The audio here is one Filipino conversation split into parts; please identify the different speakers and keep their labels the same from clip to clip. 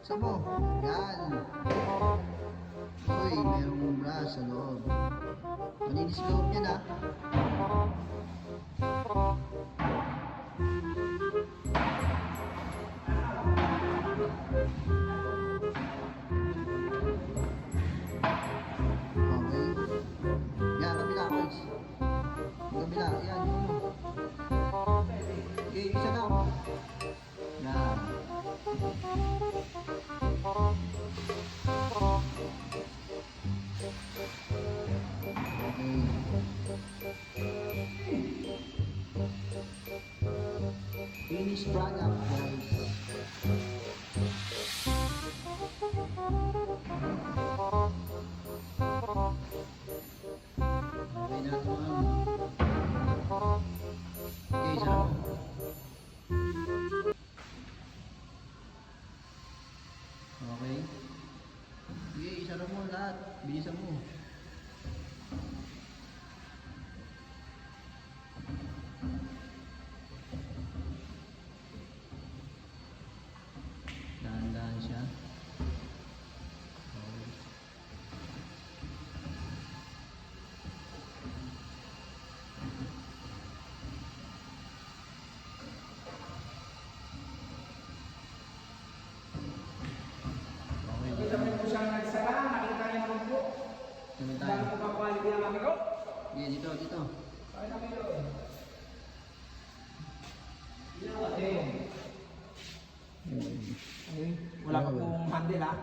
Speaker 1: Buksan mo. Yan. Uy, merong brush sa loob. Malinis loob yan ha. Okay. Yan, kabila ko. Kabila, yan. Okay, isa lang. Yan. Finished product, guys. Okay na ito, ma'am. Okay, sarap. Okay. Okay, sarap mo lahat. Bilisan mo. Dahan-dahan siya. Okay.
Speaker 2: Kita mo po siyang nagsara, nakita niya naman po.
Speaker 1: Naman tayo.
Speaker 2: Dami po pang quality ng kami ko.
Speaker 1: Okay, dito, dito.
Speaker 2: Kaya na kayo. Okay. Wala pa pong handle ha.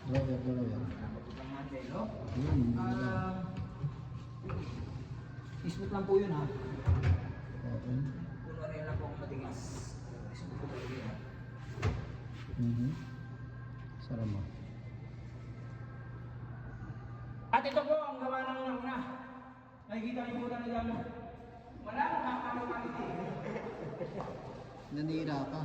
Speaker 1: Drawer, drawer.
Speaker 2: Wala pa pong handle, no? Ismit lang po yun ha.
Speaker 1: Okay.
Speaker 2: Puno rin lang po ang matigas. Ismit po talaga yun ha.
Speaker 1: Sarap mo.
Speaker 2: At ito po ang gawa ng una. Nakikita niyo po talaga mo. Wala nang kakalo-quality.
Speaker 1: Nanira ka.